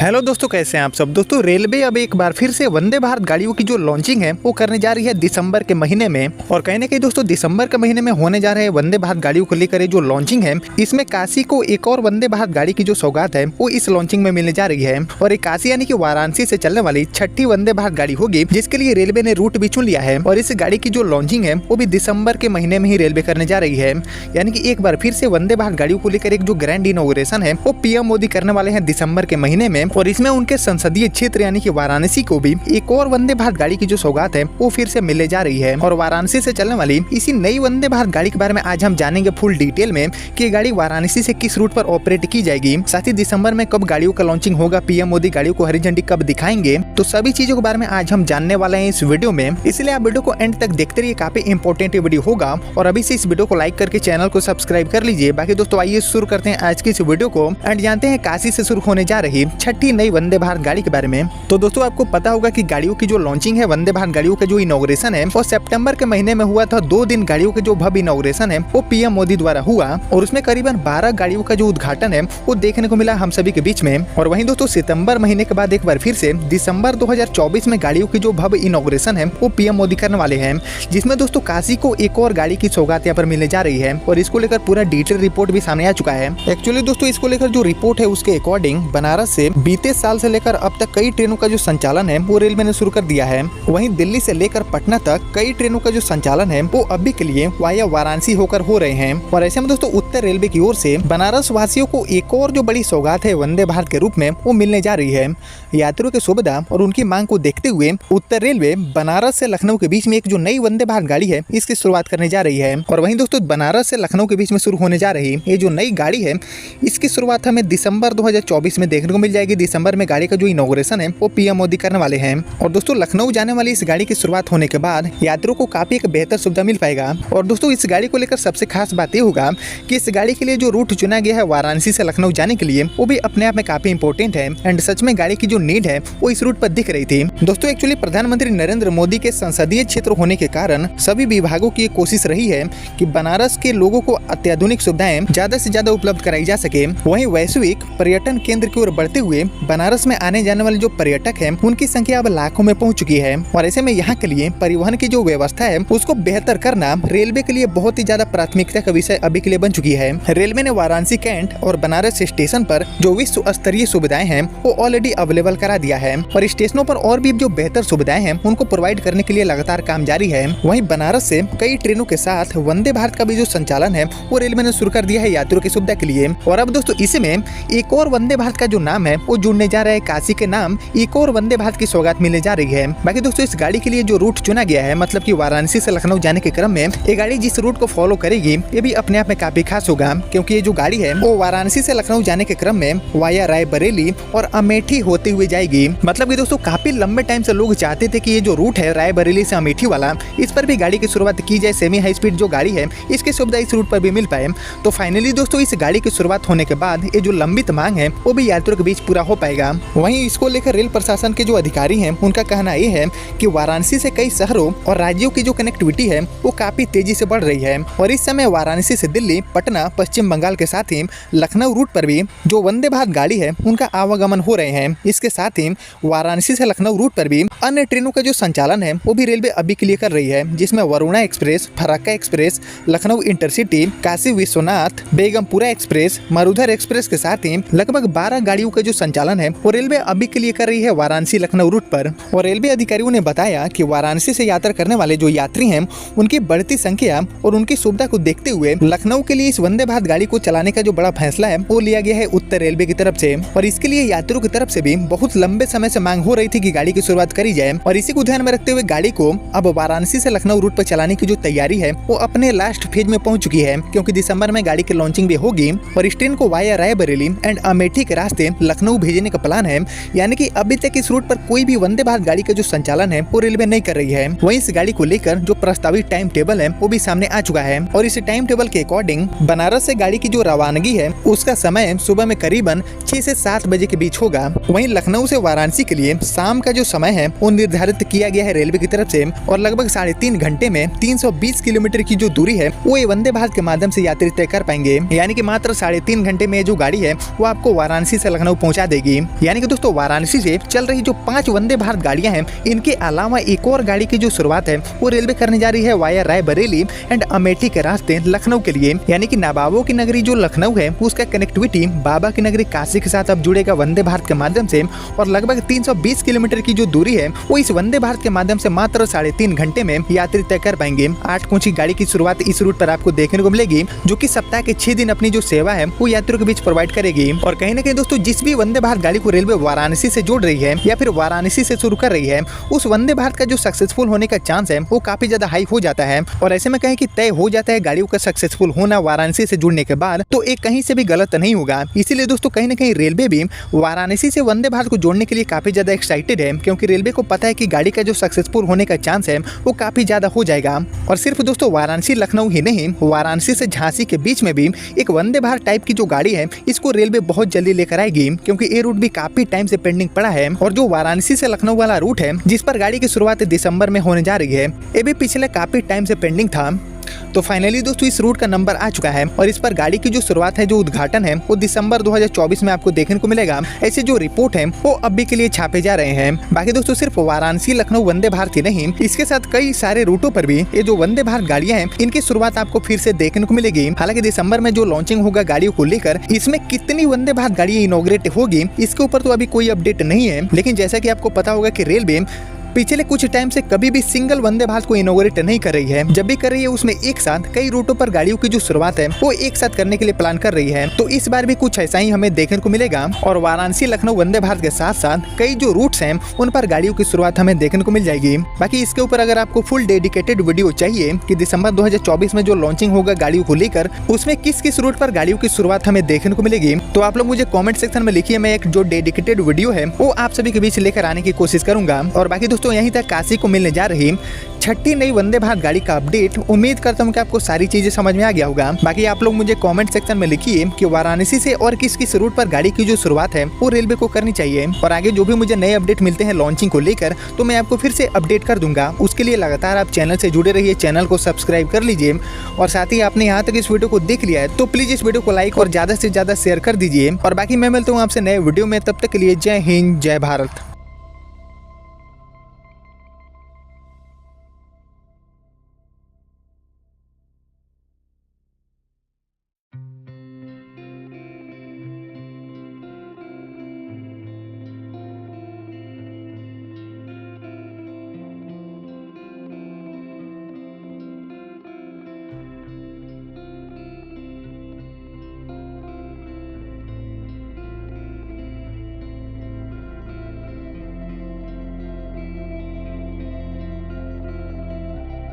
Hello दोस्तों, कैसे हैं आप सब। दोस्तों, रेलवे अब एक बार फिर से वंदे भारत गाड़ियों की जो लॉन्चिंग है वो करने जा रही है दिसंबर के महीने में। और कहीं ना कहीं दोस्तों दिसंबर के महीने में होने जा रहे वंदे भारत गाड़ियों को लेकर जो लॉन्चिंग है, इसमें काशी को एक और वंदे भारत गाड़ी की जो सौगात है वो इस लॉन्चिंग में मिलने जा रही है। और एक काशी यानी कि वाराणसी से चलने वाली छठी वंदे भारत गाड़ी होगी, जिसके लिए रेलवे ने रूट भी चुन लिया है। और इस गाड़ी की जो लॉन्चिंग है वो भी दिसंबर के महीने में ही रेलवे करने जा रही है। यानी कि एक बार फिर से वंदे भारत गाड़ियों को लेकर एक जो ग्रैंड इनॉग्रेशन है वो पीएम मोदी करने वाले हैं दिसंबर के महीने में। और इसमें उनके संसदीय क्षेत्र यानी कि वाराणसी को भी एक और वंदे भारत गाड़ी की जो सौगात है वो फिर से मिलने जा रही है। और वाराणसी से चलने वाली इसी नई वंदे भारत गाड़ी के बारे में आज हम जानेंगे फुल डिटेल में कि गाड़ी वाराणसी से किस रूट पर ऑपरेट की जाएगी, साथ ही दिसंबर में कब गाड़ियों का लॉन्चिंग होगा, पीएम मोदी गाड़ियों को हरी झंडी कब दिखाएंगे। तो सभी चीजों के बारे में आज हम जानने वाले हैं इस वीडियो में, इसलिए आप वीडियो को एंड तक देखते रहिए, काफी इंपॉर्टेंट वीडियो होगा। और अभी से इस वीडियो को लाइक करके चैनल को सब्सक्राइब कर लीजिए। बाकी दोस्तों आइए शुरू करते हैं आज की इस वीडियो को एंड जानते हैं काशी से शुरू होने जा रही छठी नई वंदे भारत गाड़ी के बारे में। तो दोस्तों आपको पता होगा कि गाड़ियों की जो लॉन्चिंग है, वंदे भारत गाड़ियों का जो इनॉग्रेशन है वो सितंबर के महीने में हुआ था। 2 दिन गाड़ियों के जो भव्य इनॉग्रेशन है वो पीएम मोदी द्वारा हुआ और उसमें करीबन 12 गाड़ियों का जो उद्घाटन है वो देखने को मिला हम सभी के बीच में। और वहीं दोस्तों सितंबर महीने के बाद एक बार फिर से दिसंबर 2024 में गाड़ियों की जो भव्य इनॉग्रेशन है वो पीएम मोदी करने वाले हैं, जिसमें दोस्तों काशी को एक और गाड़ी की सौगात यहाँ पर मिलने जा रही है। और इसको लेकर पूरा डिटेल रिपोर्ट भी सामने आ चुका है। एक्चुअली दोस्तों इसको लेकर जो रिपोर्ट है उसके अकॉर्डिंग बनारस से बीते साल से लेकर अब तक कई ट्रेनों का जो संचालन है वो रेलवे ने शुरू कर दिया है। वहीं दिल्ली से लेकर पटना तक कई ट्रेनों का जो संचालन है वो अभी के लिए वाया वाराणसी होकर हो रहे हैं। और ऐसे में दोस्तों उत्तर रेलवे की ओर से बनारस वासियों को एक और जो बड़ी सौगात है वंदे भारत के रूप में वो मिलने जा रही है। यात्रियों की सुविधा और उनकी मांग को देखते हुए उत्तर रेलवे बनारस से लखनऊ के बीच में एक जो नई वंदे भारत गाड़ी है इसकी शुरुआत करने जा रही है। और वहीं दोस्तों बनारस से लखनऊ के बीच में शुरू होने जा रही ये जो नई गाड़ी है इसकी शुरुआत हमें दिसंबर 2024 में देखने को मिल जाएगी। दिसंबर में गाड़ी का जो इनॉग्रेशन है वो पीएम मोदी करने वाले हैं। और दोस्तों लखनऊ जाने वाली इस गाड़ी की शुरुआत होने के बाद यात्रियों को काफी एक बेहतर सुविधा मिल पाएगा। और दोस्तों इस गाड़ी को लेकर सबसे खास बात ये होगा कि इस गाड़ी के लिए जो रूट चुना गया है वाराणसी से लखनऊ जाने के लिए वो भी अपने आप में काफी इंपॉर्टेंट है एंड सच में गाड़ी की जो नीड है वो इस रूट पर दिख रही थी। दोस्तों एक्चुअली प्रधानमंत्री नरेंद्र मोदी के संसदीय क्षेत्र होने के कारण सभी विभागों की कोशिश रही है कि बनारस के लोगों को अत्याधुनिक सुविधाएं ज्यादा से ज्यादा उपलब्ध कराई जा सके। वहीं वैश्विक पर्यटन केंद्र की ओर बढ़ते हुए बनारस में आने जाने वाले जो पर्यटक हैं उनकी संख्या अब लाखों में पहुंच चुकी है। और ऐसे में यहाँ के लिए परिवहन की जो व्यवस्था है उसको बेहतर करना रेलवे के लिए बहुत ही ज्यादा प्राथमिकता का विषय अभी के लिए बन चुकी है। रेलवे ने वाराणसी कैंट और बनारस स्टेशन पर जो विश्व स्तरीय सुविधाएं हैं वो ऑलरेडी अवेलेबल करा दिया है और स्टेशनों पर और भी जो बेहतर सुविधाएं हैं उनको प्रोवाइड करने के लिए लगातार काम जारी है। वहीं बनारस से कई ट्रेनों के साथ वंदे भारत का भी जो संचालन है वो रेलवे ने शुरू कर दिया है यात्रियों की सुविधा के लिए। और अब दोस्तों इसमें एक और वंदे भारत का जो नाम है वो जुड़ने जा रहा है। काशी के नाम एक और वंदे भारत की सौगात मिलने जा रही है। बाकी दोस्तों इस गाड़ी के लिए जो रूट चुना गया है, मतलब कि वाराणसी से लखनऊ जाने के क्रम में ये गाड़ी जिस रूट को फॉलो करेगी ये भी अपने आप में काफी खास होगा, क्योंकि ये जो गाड़ी है वो वाराणसी से लखनऊ जाने के क्रम में वाया रायबरेली और अमेठी होते हुए जाएगी। मतलब कि दोस्तों काफी लंबे टाइम से लोग चाहते थे कि ये जो रूट है रायबरेली से अमेठी वाला, इस पर भी गाड़ी की शुरुआत की जाए। सेमी हाई स्पीड जो गाड़ी है इसकी सुविधा इस रूट पर भी मिल पाए। तो फाइनली दोस्तों इस गाड़ी की शुरुआत होने के बाद ये जो लंबित मांग है वो भी यात्रियों के बीच पूरा हो पाएगा। वहीं इसको लेकर रेल प्रशासन के जो अधिकारी हैं उनका कहना ये है कि वाराणसी से कई शहरों और राज्यों की जो कनेक्टिविटी है वो काफी तेजी से बढ़ रही है। और इस समय वाराणसी से दिल्ली, पटना, पश्चिम बंगाल के साथ ही लखनऊ रूट पर भी जो वंदे भारत गाड़ी है उनका आवागमन हो रहे हैं। इसके साथ ही वाराणसी से लखनऊ रूट पर भी अन्य ट्रेनों का जो संचालन है वो भी रेलवे अभी के लिए कर रही है, जिसमें Varuna express, Farakka express, Lucknow intercity, Kashi Vishwanath, Begampura express, Marudhar express के साथ ही लगभग 12 गाड़ियों का जो संचालन है वो रेलवे अभी के लिए कर रही है वाराणसी लखनऊ रूट पर। और रेलवे अधिकारियों ने बताया कि वाराणसी से यात्रा करने वाले जो यात्री हैं उनकी बढ़ती संख्या और उनकी सुविधा को देखते हुए लखनऊ के लिए इस वंदे भारत गाड़ी को चलाने का जो बड़ा फैसला है वो लिया गया है उत्तर रेलवे की तरफ से। और इसके लिए यात्रियों की तरफ से भी बहुत लंबे समय से मांग हो रही थी कि गाड़ी की शुरुआत करी जाए। और इसी को ध्यान में रखते हुए गाड़ी को अब वाराणसी से लखनऊ रूट पर चलाने की जो तैयारी है वो अपने लास्ट फेज में पहुंच चुकी है, क्योंकि दिसंबर में गाड़ी की लॉन्चिंग भी होगी। और इस ट्रेन को वाया रायबरेली एंड अमेठी के रास्ते लखनऊ भेजने का प्लान है। यानी कि अभी तक इस रूट पर कोई भी वंदे भारत गाड़ी का जो संचालन है वो रेलवे नहीं कर रही है। वहीं इस गाड़ी को लेकर जो प्रस्तावित टाइम टेबल है वो भी सामने आ चुका है। और इस टाइम टेबल के अकॉर्डिंग बनारस से गाड़ी की जो रवानगी है उसका समय सुबह में करीबन 6 से 7 बजे के बीच होगा। वहीं लखनऊ से वाराणसी के लिए शाम का जो समय है वो निर्धारित किया गया है रेलवे की तरफ से। और लगभग 3.5 घंटे में 320 किलोमीटर की जो दूरी है वो ये वंदे भारत के माध्यम से यात्री तय कर पाएंगे। यानी कि मात्र 3.5 घंटे में जो गाड़ी है वो आपको वाराणसी से लखनऊ पहुंचा देगी। यानी कि दोस्तों वाराणसी से चल रही जो 5 वंदे भारत गाड़ियां हैं, इनके अलावा एक और गाड़ी की जो शुरुआत है वो रेलवे करने जा रही है वाया रायबरेली एंड अमेठी के रास्ते लखनऊ के लिए। यानी कि नवाबों की नगरी जो लखनऊ है उसका कनेक्टिविटी बाबा की नगरी काशी के साथ अब जुड़ेगा वंदे भारत के माध्यम से, और लगभग 320 किलोमीटर की जो दूरी है वो इस वंदे भारत के माध्यम से मात्र 3.5 घंटे में यात्री तय कर पाएंगे। 8 कोच की गाड़ी की शुरुआत इस रूट पर आपको देखने को मिलेगी, जो कि सप्ताह के 6 दिन अपनी जो सेवा है वो यात्रियों के बीच प्रोवाइड करेगी। और कहीं ना कहीं दोस्तों जिस भी वंदे भारत गाड़ी को रेलवे वाराणसी से जोड़ रही है या फिर वाराणसी से शुरू कर रही है, उस वंदे भारत का जो सक्सेसफुल होने का चांस है वो काफी ज्यादा हाई हो जाता है। और ऐसे में कहें कि तय हो जाता है गाड़ियों का सक्सेसफुल होना वाराणसी से जुड़ने के बाद, तो एक कहीं से भी गलत नहीं होगा। इसीलिए दोस्तों कहीं ना कहीं रेलवे भी वाराणसी से वंदे भारत को जोड़ने के लिए काफी ज्यादा एक्साइटेड है, क्योंकि रेलवे को पता है कि गाड़ी का जो सक्सेसफुल होने का चांस है वो काफी ज्यादा हो जाएगा। और सिर्फ दोस्तों वाराणसी लखनऊ ही नहीं, वाराणसी से झांसी के बीच में भी एक वंदे भारत टाइप की जो गाड़ी है इसको रेलवे बहुत जल्दी लेकर आएगी, क्योंकि ये रूट भी काफी टाइम से पेंडिंग पड़ा है। और जो वाराणसी से लखनऊ वाला रूट है जिस पर गाड़ी की शुरुआत दिसंबर में होने जा रही है, ये भी पिछले काफी टाइम से पेंडिंग था। तो फाइनली दोस्तों इस रूट का नंबर आ चुका है और इस पर गाड़ी की जो शुरुआत है, जो उद्घाटन है वो दिसंबर 2024 में आपको देखने को मिलेगा। ऐसे जो रिपोर्ट है वो अभी के लिए छापे जा रहे हैं। बाकी दोस्तों सिर्फ वाराणसी लखनऊ वंदे भारत ही नहीं, इसके साथ कई सारे रूटों पर भी ये जो वंदे भारत गाड़ियां हैं इनकी शुरुआत आपको फिर से देखने को मिलेगी। हालांकि दिसंबर में जो लॉन्चिंग होगा गाड़ियों को लेकर, इसमें कितनी वंदे भारत गाड़ियां इनॉग्रेट होगी इसके ऊपर तो अभी कोई अपडेट नहीं है। लेकिन जैसा कि आपको पता होगा कि रेलवे पिछले कुछ टाइम से कभी भी सिंगल वंदे भारत को इनोग्रेट नहीं कर रही है। जब भी कर रही है उसमें एक साथ कई रूटों पर गाड़ियों की जो शुरुआत है वो एक साथ करने के लिए प्लान कर रही है। तो इस बार भी कुछ ऐसा ही हमें देखने को मिलेगा और वाराणसी लखनऊ वंदे भारत के साथ साथ कई जो रूट्स हैं उन पर गाड़ियों की शुरुआत हमें देखने को मिल जाएगी। बाकी इसके ऊपर अगर आपको फुल डेडिकेटेड वीडियो चाहिए कि दिसंबर 2024 में जो लॉन्चिंग होगा गाड़ियों को लेकर, उसमें किस किस रूट पर गाड़ियों की शुरुआत हमें देखने को मिलेगी, तो आप लोग मुझे कॉमेंट सेक्शन में लिखिए। मैं एक जो डेडिकेटेड वीडियो है वो आप सभी के बीच लेकर आने की कोशिश करूंगा। और बाकी दोस्तों यहीं तक काशी को मिलने जा रही 6ठी नई वंदे भारत गाड़ी का अपडेट। उम्मीद करता हूँ कि आपको सारी चीजें समझ में आ गया होगा। बाकी आप लोग मुझे कमेंट सेक्शन में लिखिए कि वाराणसी से और किस किस रूट पर गाड़ी की जो शुरुआत है वो रेलवे को करनी चाहिए। और आगे जो भी मुझे नए अपडेट मिलते हैं लॉन्चिंग को लेकर तो मैं आपको फिर से अपडेट कर दूंगा। उसके लिए लगातार आप चैनल से जुड़े रहिए, चैनल को सब्सक्राइब कर लीजिए। और साथ ही आपने यहाँ तक इस वीडियो को देख लिया है तो प्लीज इस वीडियो को लाइक और ज्यादा से ज्यादा शेयर कर दीजिए। और बाकी मैं मिलता हूँ आपसे नए वीडियो में, तब तक के लिए जय हिंद जय भारत।